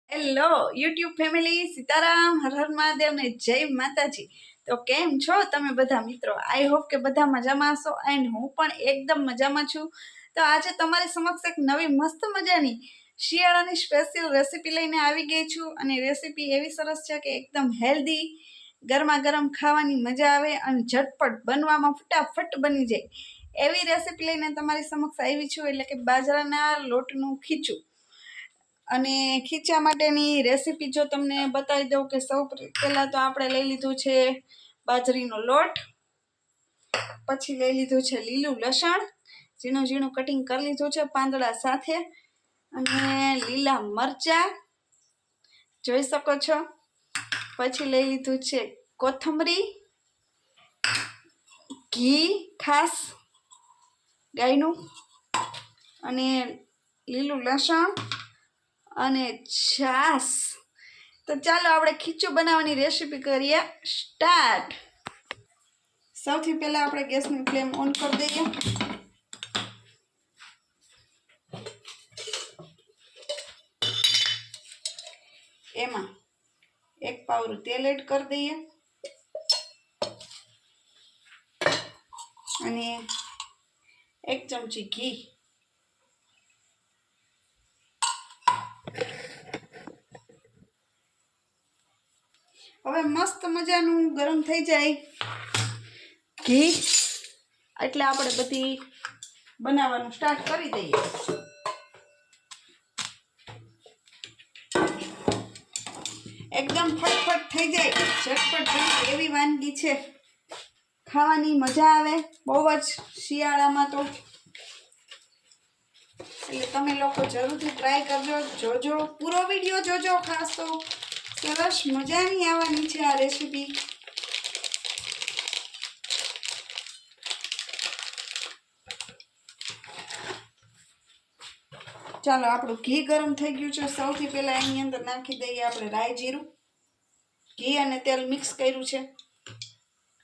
Hello YouTube family, Sitaram, Har Har Mahadev ને જય માતાજી। તો કેમ છો તમે બધા મિત્રો? આઈ હોપ કે બધા મજામાં હશો એન્ડ હું પણ એકદમ મજામાં છું। તો આજે તમારી સમક્ષ એક નવી મસ્ત મજાની શિયાળાની સ્પેશિયલ રેસીપી લઈને આવી ગઈ છું। અને રેસીપી એવી સરસ છે કે એકદમ હેલ્ધી, ગરમા ગરમ ખાવાની મજા આવે અને ઝટપટ બનવામાં ફટાફટ બની જાય એવી રેસીપી લઈને તમારી સમક્ષ આવી છું, એટલે કે બાજરાના લોટનું ખીચું। અને ખીચા માટેની રેસીપી જો તમને બતાવી દઉં કે સૌ પહેલાં તો આપણે લઈ લીધું છે બાજરીનો લોટ, પછી લઈ લીધું છે લીલું લસણ, ઝીણું ઝીણું કટિંગ કરી લીધું છે પાંદડા સાથે, અને લીલા મરચાં જોઈ શકો છો। પછી લઈ લીધું છે કોથમરી, ઘી ખાસ ગાયનું, અને લીલું લસણ અને છાશ। તો ચાલો આપણે ખીચું બનાવવાની રેસીપી કરીએ સ્ટાર્ટ। સૌથી પહેલા આપણે ગેસની ફ્લેમ ઓન કરી દઈએ। એમાં એક પાવરું તેલ એડ કરી દઈએ અને એક ચમચી ઘી। હવે મસ્ત મજાનું ગરમ થઈ જાય ઘી એટલે આપણે બધી બનાવવાનું સ્ટાર્ટ કરી દઈએ। એકદમ ફટફટ થઈ જાય, ઝટપટ બને એવી વાનગી છે, ખાવાની મજા આવે બહુ જ શિયાળામાં તો। એટલે તમે લોકો જરૂરથી ટ્રાય કરજો, જોજો, પૂરો વિડીયો જોજો ખાસ તો, સરસ મજાની આવવાની છે આ રેસીપી। ચાલો આપણું ઘી ગરમ થઈ ગયું છે। સૌથી પહેલા એની અંદર નાખી દઈએ આપણે રાઈ જીરું। ઘી અને તેલ મિક્સ કર્યું છે,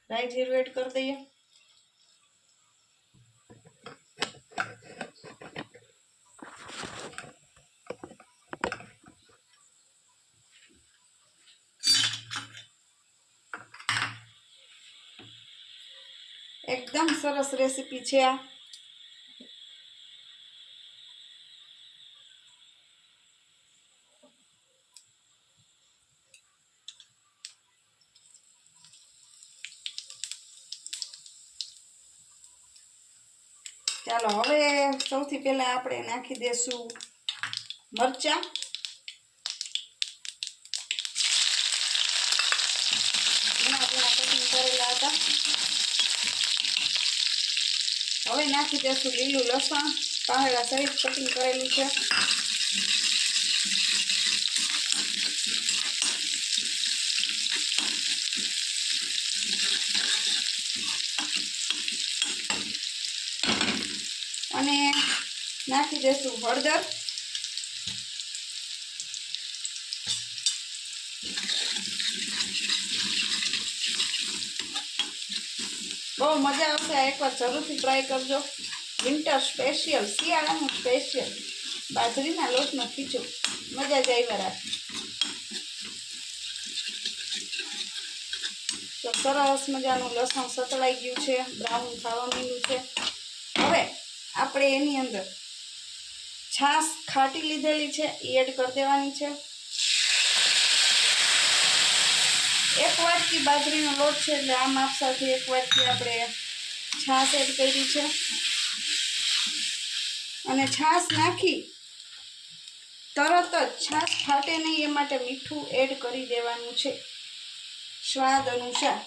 રાઈ જીરું એડ કરી દઈએ। એકદમ સરસ રેસીપી છે આ। ચાલો હવે સૌથી પહેલા આપણે નાખી દેશું મરચાં। ઝીણા ઝીણા કટિંગ કરેલા હતા। હવે નાખી દેશું લીલું લસણ, પાંદડા સહિત કટિંગ કરેલું છે। અને નાખી દેશું હળદર, બહુ મજા આવશે, એકવાર જરૂરથી ટ્રાય કરજો। વિન્ટર સ્પેશિયલ, શિયાળાનું સ્પેશિયલ બાજરીના લોટનું ખીચું, મજા જ આવ્યા રાખે। તો સરસ મજાનું લસણ સતળાઈ ગયું છે, બ્રાઉન થવા માંડ્યું છે। હવે આપણે એની અંદર છાશ ખાટી લીધેલી છે એ એડ કરી દેવાની છે। 1 વાટકી બાજરીનો લોટ છે એટલે આ માપ સાથે 1 વાટકી આપણે છાશ એડ કરી છે। અને છાશ નાખી તરત જ છાશ ફાટે નહીં એ માટે મીઠું એડ કરી દેવાનું છે સ્વાદ અનુસાર,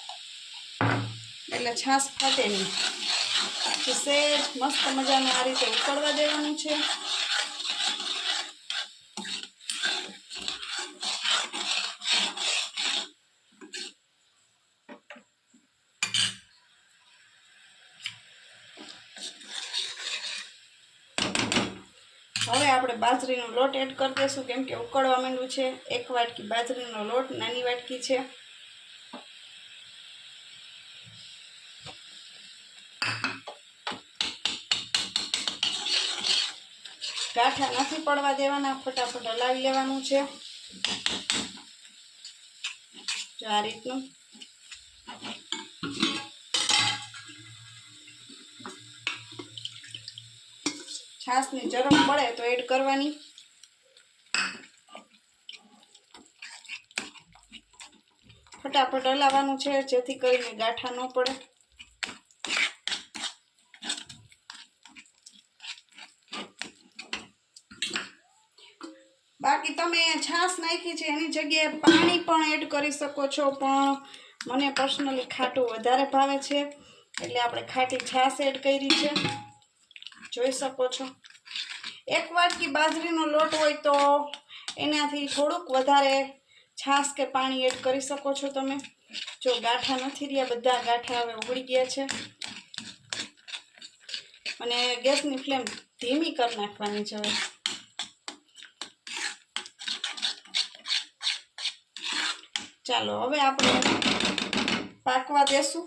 એટલે છાશ ફાટે નહીં। સેજ મસ્ત મજાનું આ રીતે ઉકળવા દેવાનું છે। હવે આપણે બાજરીનો લોટ એડ કરી દઈશું, કેમ કે ઉકળવા માંડ્યું છે। 1 વાટકી બાજરીનો લોટ, નાની વાટકી છે। ગાંઠા નથી પડવા દેવાના, ફટાફટ હલાવી લેવાનું છે। જો આ રીતનું છાશની જરૂર પડે તો એડ કરવાની. ફટાફટ હલાવવાનું છે જેથી કરીને ગાંઠા ન પડે. બાકી તમે છાશ નાખી છે એની જગ્યાએ પાણી પણ એડ કરી શકો છો, પણ મને પર્સનલી ખાટું વધારે ભાવે છે એટલે આપણે ખાટી છાશ એડ કરી છે. જોઈ શકો છો. 1 વાટકી બાજરીનો લોટ હોય તો એનાથી થોડુંક વધારે છાશ કે પાણી એડ કરી શકો છો તમે. જો ગાંઠા નથી રહ્યા, બધા ગાંઠા હવે ઉગળી ગયા છે. અને ગેસની ફ્લેમ ધીમી કરી નાખવાની છે હવે. ચાલો હવે આપણે પાકવા દેશું.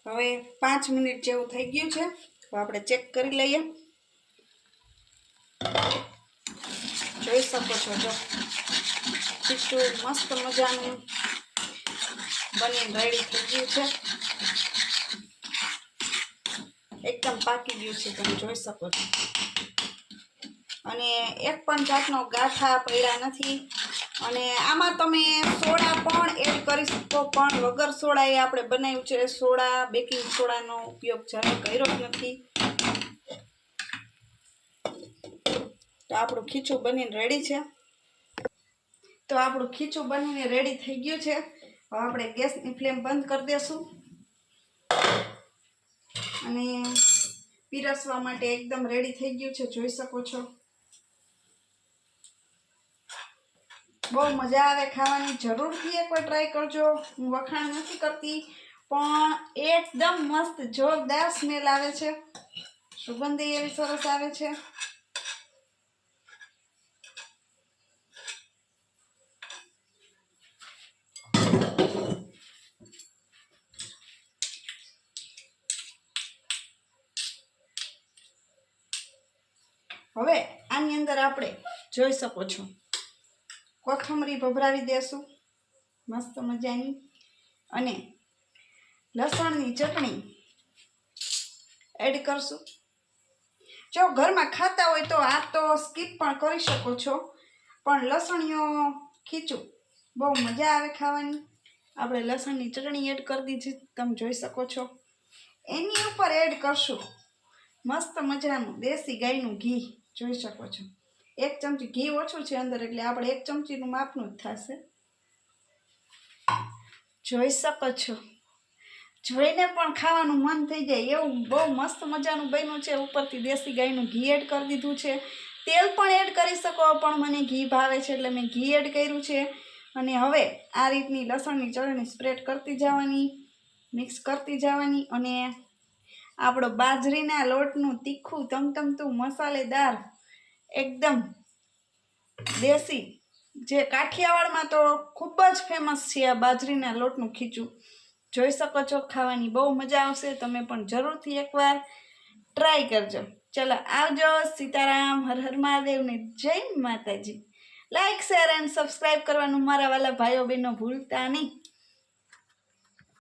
હવે 5 મિનિટ જેવું થઈ ગયું છે, તો આપણે ચેક કરી લઈએ. જોઈ શકો છો, જો ખીચું મસ્ત મજાનું બનીને રેડી થઈ ગયું છે. એકદમ પાકી ગયું છે, તમે જોઈ શકો છો. અને એક પણ જાતનો ગાંઠા પડ્યા નથી. અને આમાં તમે સોડા પણ એડ કરી શકો, પણ વગર સોડાએ આપણે બનાવ્યું છે. સોડા, બેકિંગ સોડાનો ઉપયોગ જ્યારે કર્યો જ નથી. તો આપણું ખીચું બનીને રેડી છે. તો આપણું ખીચું બનીને રેડી થઈ ગયું છે. હવે આપણે ગેસની ફ્લેમ બંધ કરી દેશું અને પીરસવા માટે એકદમ રેડી થઈ ગયું છે. જોઈ શકો છો. બહુ મજા આવે ખાવાની. જરૂરથી એકવાર ટ્રાય કરજો. હું વખાણ નથી કરતી, પણ એકદમ મસ્ત જોરદાર સ્મેલ આવે છે. સુગંધ એવી સરસ આવે છે. હવે આની અંદર આપણે જોઈ શકો છો કોથમરી ભભરાવી દેશું મસ્ત મજાની, અને લસણની ચટણી એડ કરશું. જો ઘરમાં ખાતા હોય તો આ તો સ્કીપ પણ કરી શકો છો, પણ લસણીયો ખીચું બહુ મજા આવે ખાવાની. આપણે લસણની ચટણી એડ કરી દીધી, તમે જોઈ શકો છો. એની ઉપર એડ કરશું મસ્ત મજાનું દેશી ગાયનું ઘી. જોઈ શકો છો. 1 ચમચી ઘી ઓછું છે અંદર, એટલે આપણે 1 ચમચીનું માપનું જ થશે. જોઈ શકો છો. જોઈને પણ ખાવાનું મન થઈ જાય એવું બહુ મસ્ત મજાનું બન્યું છે. ઉપરથી દેશી ગાયનું ઘી એડ કરી દીધું છે. તેલ પણ એડ કરી શકો, પણ મને ઘી ભાવે છે એટલે મેં ઘી એડ કર્યું છે. અને હવે આ રીતની લસણની ચટણી સ્પ્રેડ કરતી જવાની, મિક્સ કરતી જવાની. અને આપણો બાજરીના લોટનું તીખું તમતમતું મસાલેદાર એકદમ દેશી, જે કાઠિયાવાડમાં તો ખૂબ જ ફેમસ છે આ બાજરીના લોટનું ખીચું. જોઈ શકો છો. ખાવાની બહુ મજા આવશે. તમે પણ જરૂરથી એકવાર ટ્રાય કરજો. ચલો આવજો. સીતારામ. હર હર મહાદેવને જય માતાજી. લાઈક, શેર એન્ડ સબસ્ક્રાઈબ કરવાનું મારા વાલા ભાઈઓ બહેનો ભૂલતા નહીં.